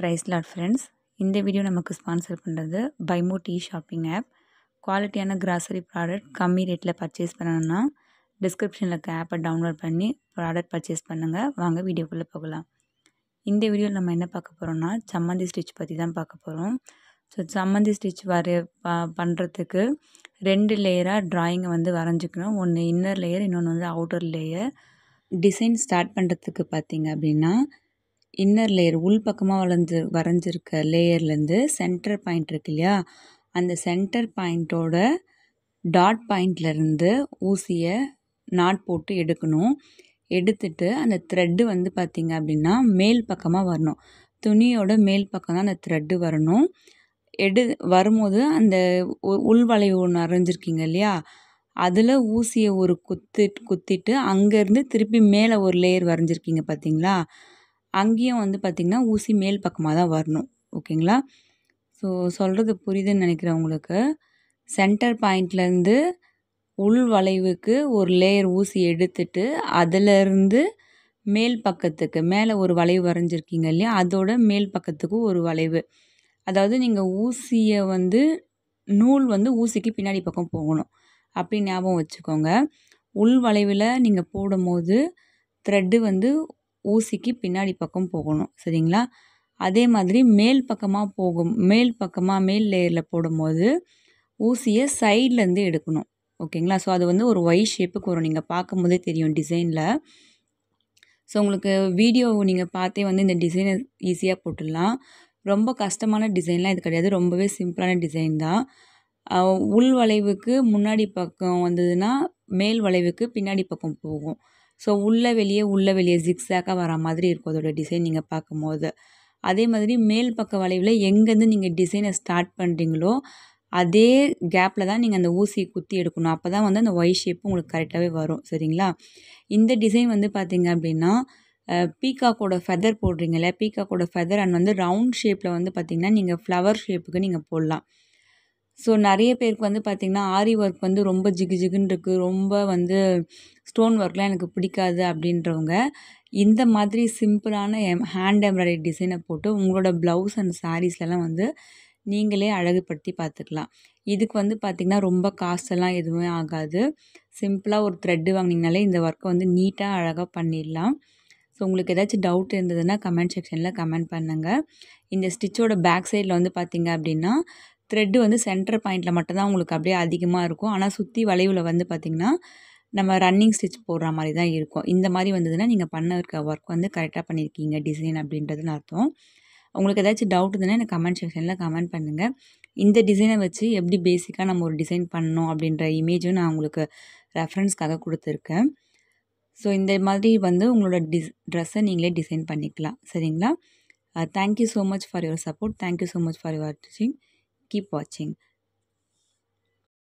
Price lot friends. இந்த video நமக்கு sponsor பண்ணுறது பைமோ டீ ஷாப்பிங் ஆப். குவாலிட்டியான கிராசரி ப்ராடக்ட் கம்மி ரேட்டில் பர்ச்சேஸ் பண்ணணும்னா டிஸ்கிரிப்ஷனில் இருக்க ஆப்பை டவுன்லோட் பண்ணி ப்ராடக்ட் பர்ச்சேஸ் பண்ணுங்கள். வாங்க வீடியோக்குள்ளே போகலாம். இந்த வீடியோவில் நம்ம என்ன பார்க்க போகிறோம்னா சம்மந்தி ஸ்டிச் பற்றி தான் பார்க்க போகிறோம். ஸோ சம்மந்தி ஸ்டிச் பண்ணுறதுக்கு 2 லேயராக ட்ராயிங்கை வரைஞ்சிக்கணும். ஒன்று இன்னர் லேயர், இன்னொன்று அவுட்டர் லேயர். டிசைன் ஸ்டார்ட் பண்ணுறதுக்கு பார்த்திங்க அப்படின்னா இன்னர் லேயர் உள்பக்கமாக வரைஞ்சிருக்க லேயர்லேருந்து சென்டர் பாயிண்ட் இருக்கு இல்லையா, அந்த சென்டர் பாயிண்ட்டோட டாட் பாயிண்ட்லேருந்து ஊசியை நாட் போட்டு எடுக்கணும். எடுத்துட்டு அந்த த்ரெட்டு பார்த்திங்க அப்படின்னா மேல் பக்கமாக வரணும். துணியோட மேல் பக்கம் தான் அந்த த்ரெட்டு வரணும். வரும்போது அந்த உள்வளைவு ஒன்று அரைஞ்சிருக்கீங்க இல்லையா, அதில் ஊசியை ஒரு குத்திட்டு அங்கேருந்து திருப்பி மேலே ஒரு லேயர் வரைஞ்சிருக்கீங்க பார்த்தீங்களா, அங்கேயும் பார்த்திங்கன்னா ஊசி மேல் பக்கமாக தான் வரணும். ஓகேங்களா? ஸோ சொல்கிறது புரியுதுன்னு நினைக்கிறேன் உங்களுக்கு. சென்டர் பாயிண்ட்லேருந்து உள் வளைவுக்கு ஒரு லேயர் ஊசி எடுத்துட்டு அதிலேருந்து மேல் பக்கத்துக்கு மேலே ஒரு வளைவு வரைஞ்சிருக்கீங்க இல்லையா, அதோட மேல் பக்கத்துக்கு ஒரு வளைவு. அதாவது நீங்கள் ஊசியை நூல் ஊசிக்கு பின்னாடி பக்கம் போகணும் அப்படி ஞாபகம் வச்சுக்கோங்க. உள் வளைவில் நீங்கள் போடும்போது த்ரெட்டு ஊசிக்கு பின்னாடி பக்கம் போகணும். சரிங்களா? அதே மாதிரி மேல் லேயரில் போடும்போது ஊசியை சைட்லேருந்து எடுக்கணும். ஓகேங்களா? ஸோ அது ஒரு ஒய் ஷேப்புக்கு வரும். நீங்கள் பார்க்கும்போதே தெரியும் டிசைனில். ஸோ உங்களுக்கு வீடியோ நீங்கள் பார்த்தே இந்த டிசைனை ஈஸியாக போட்டுடலாம். ரொம்ப கஷ்டமான டிசைன்லாம் இது கிடையாது. ரொம்பவே சிம்பிளான டிசைன் தான். உள் வளைவுக்கு முன்னாடி பக்கம் வந்ததுன்னா மேல் வளைவுக்கு பின்னாடி பக்கம் போகும். ஸோ உள்ளே வெளியே ஜிக்ஸாக்காக வர மாதிரி இருக்கும் அதோட டிசைன் நீங்கள் பார்க்கும்போது. அதே மாதிரி மேல் பக்க வளைவில் எங்கேருந்து நீங்கள் டிசைனை ஸ்டார்ட் பண்ணுறீங்களோ அதே கேப்பில் தான் நீங்கள் அந்த ஊசியை குத்தி எடுக்கணும். அப்போ தான் அந்த ஒய் ஷேப்பு உங்களுக்கு கரெக்டாகவே வரும். சரிங்களா? இந்த டிசைன் பார்த்திங்க அப்படின்னா பீகாக்கோட ஃபெதர் போடுறீங்கல்ல, பீகாக்கோட ஃபெதர் அண்ட் ரவுண்ட் ஷேப்பில் பார்த்திங்கன்னா நீங்கள் ஃப்ளவர் ஷேப்புக்கு நீங்கள் போடலாம். ஸோ நிறைய பேருக்கு பார்த்திங்கன்னா ஆரி ஒர்க் ரொம்ப ஜிகுன்னு இருக்குது, ரொம்ப ஸ்டோன் ஒர்க்லாம் எனக்கு பிடிக்காது அப்படின்றவங்க இந்த மாதிரி சிம்பிளான ஹேண்ட் எம்ப்ராய்டரி டிசைனை போட்டு உங்களோட ப்ளவுஸ் அண்ட் சாரீஸ்லாம் நீங்களே அழகுபடுத்தி பார்த்துக்கலாம். இதுக்கு பார்த்திங்கன்னா ரொம்ப காசெல்லாம் எதுவுமே ஆகாது. சிம்பிளாக ஒரு த்ரெட்டு வாங்கினீங்கனாலே இந்த ஒர்க்கை நீட்டாக அழகாக பண்ணிடலாம். ஸோ உங்களுக்கு ஏதாச்சும் டவுட் இருந்ததுன்னா கமெண்ட் செக்ஷனில் கமெண்ட் பண்ணுங்கள். இந்த ஸ்டிச்சோட பேக் சைடில் பார்த்திங்க அப்படின்னா த்ரெட்டு சென்டர் பாயிண்டில் மட்டும்தான் உங்களுக்கு அப்படியே அதிகமாக இருக்கும். ஆனால் சுற்றி வளைவில் பார்த்திங்கன்னா நம்ம ரன்னிங் ஸ்டிச் போடுற மாதிரி தான் இருக்கும். இந்த மாதிரி வந்ததுன்னா நீங்கள் பண்ண இருக்க ஒர்க் கரெக்டாக பண்ணியிருக்கீங்க டிசைன் அப்படின்றதுன்னு அர்த்தம். உங்களுக்கு ஏதாச்சும் டவுட் இருந்ததுன்னா எனக்கு கமெண்ட் செக்ஷனில் கமெண்ட் பண்ணுங்கள். இந்த டிசைனை வச்சு எப்படி பேசிக்காக நம்ம ஒரு டிசைன் பண்ணணும் அப்படின்ற இமேஜும் நான் உங்களுக்கு ரெஃபரன்ஸ்க்காக கொடுத்துருக்கேன். ஸோ இந்த மாதிரி உங்களோட ட்ரெஸ்ஸை நீங்களே டிசைன் பண்ணிக்கலாம். சரிங்களா? Thank you so much for your support. Thank you so much for your வாட்சிங். Keep watching.